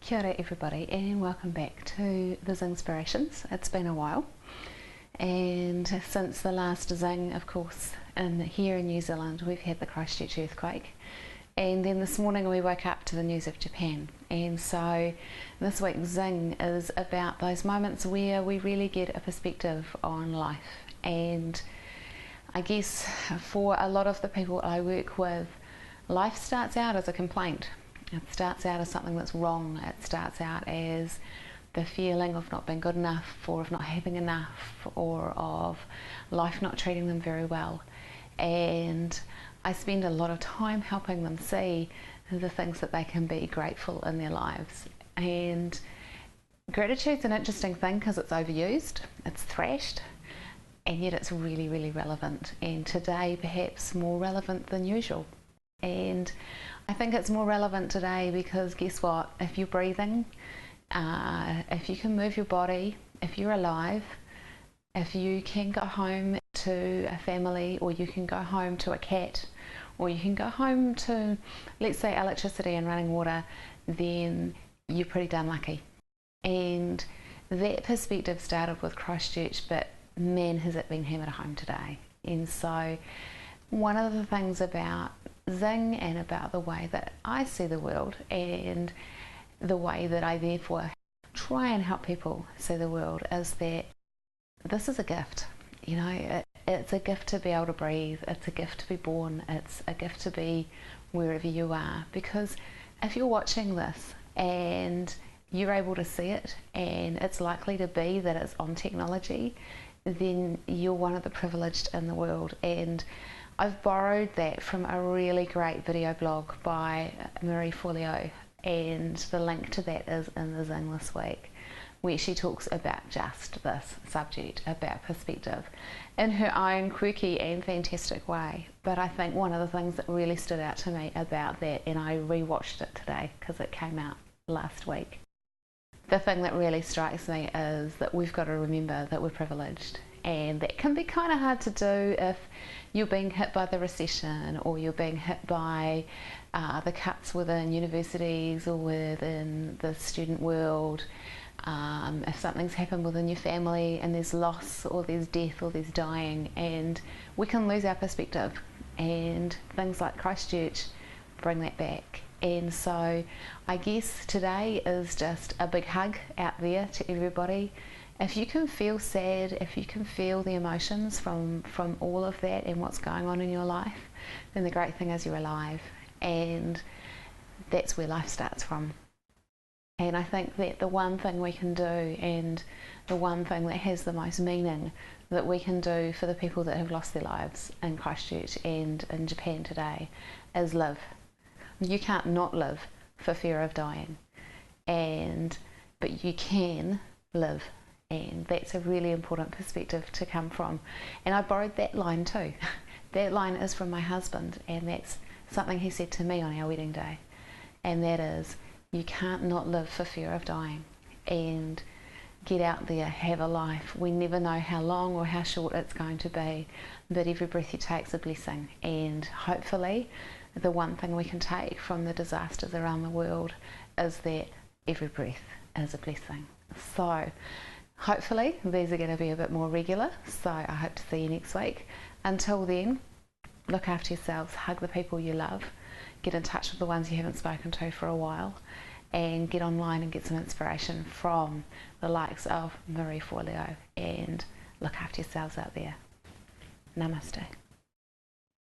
Kia ora everybody and welcome back to the Zing Inspirations. It's been a while, and since the last Zing, of course, here in New Zealand we've had the Christchurch earthquake, and then this morning we woke up to the news of Japan. And so this week's Zing is about those moments where we really get a perspective on life. And I guess for a lot of the people I work with, life starts out as a complaint. It starts out as something that's wrong. It starts out as the feeling of not being good enough, or of not having enough, or of life not treating them very well. And I spend a lot of time helping them see the things that they can be grateful in their lives. And gratitude's an interesting thing because it's overused, it's thrashed, and yet it's really, really relevant. And today perhaps more relevant than usual. And I think it's more relevant today because guess what? If you're breathing, if you can move your body, if you're alive, if you can go home to a family, or you can go home to a cat, or you can go home to, let's say, electricity and running water, then you're pretty darn lucky. And that perspective started with Christchurch, but man, has it been hammered home today. And so one of the things about Zing and about the way that I see the world, and the way that I therefore try and help people see the world, is that this is a gift. You know, it's a gift to be able to breathe, it's a gift to be born, it's a gift to be wherever you are. Because if you're watching this and you're able to see it, and it's likely to be that it's on technology, then you're one of the privileged in the world. And I've borrowed that from a really great video blog by Marie Forleo, and the link to that is in the Zing this week, where she talks about just this subject, about perspective, in her own quirky and fantastic way. But I think one of the things that really stood out to me about that, and I rewatched it today because it came out last week, the thing that really strikes me is that we've got to remember that we're privileged. And that can be kind of hard to do if you're being hit by the recession, or you're being hit by the cuts within universities or within the student world. If something's happened within your family and there's loss, or there's death, or there's dying, and we can lose our perspective. And things like Christchurch bring that back. And so I guess today is just a big hug out there to everybody. If you can feel sad, if you can feel the emotions from all of that and what's going on in your life, then the great thing is you're alive, and that's where life starts from. And I think that the one thing we can do, and the one thing that has the most meaning that we can do for the people that have lost their lives in Christchurch and in Japan today, is live. You can't not live for fear of dying, but you can live. And that's a really important perspective to come from. And I borrowed that line too. That line is from my husband, and that's something he said to me on our wedding day. And that is, you can't not live for fear of dying. And get out there, have a life. We never know how long or how short it's going to be, but every breath you take is a blessing. And hopefully the one thing we can take from the disasters around the world is that every breath is a blessing. So hopefully these are going to be a bit more regular, so I hope to see you next week. Until then, look after yourselves, hug the people you love, get in touch with the ones you haven't spoken to for a while, and get online and get some inspiration from the likes of Marie Forleo, and look after yourselves out there. Namaste.